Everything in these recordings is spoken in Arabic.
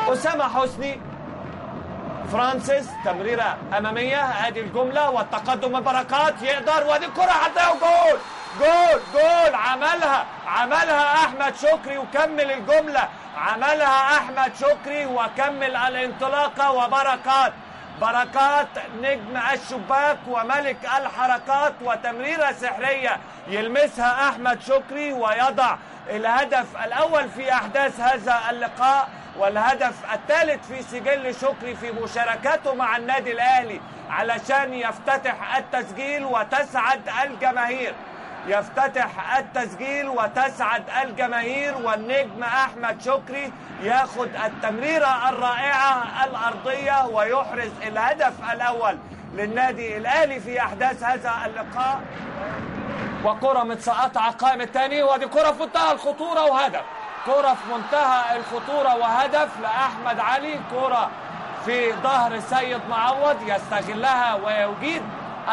أسامة حسني، فرانسيس، تمريرة أمامية، ادي الجملة والتقدم من بركات، يقدر، وادي الكرة عدها وجول. جول عملها أحمد شكري وكمل الجملة، عملها أحمد شكري وكمل الانطلاقة. بركات نجم الشباك وملك الحركات، وتمريرة سحرية يلمسها أحمد شكري ويضع الهدف الأول في أحداث هذا اللقاء، والهدف الثالث في سجل شكري في مشاركاته مع النادي الأهلي علشان يفتتح التسجيل وتسعد الجماهير. والنجم أحمد شكري ياخد التمريرة الرائعة الأرضية ويحرز الهدف الأول للنادي الأهلي في أحداث هذا اللقاء. وكرة متسقطة على القائم الثاني، ودي كرة في منتهى الخطورة وهدف. وهدف لأحمد علي، كرة في ظهر سيد معوض يستغلها ويجيد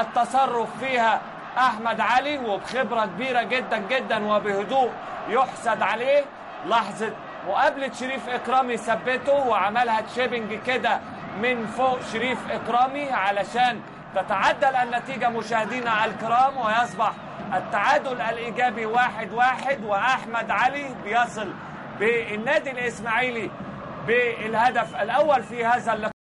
التصرف فيها أحمد علي، وبخبرة كبيرة جدا جدا وبهدوء يحسد عليه. لحظة مقابلة شريف إكرامي ثبته وعملها تشيبنج كده من فوق شريف إكرامي علشان تتعدل النتيجة مشاهدينا الكرام، ويصبح التعادل الإيجابي 1-1، وأحمد علي بيصل بالنادي الإسماعيلي بالهدف الأول في هذا اللقاء.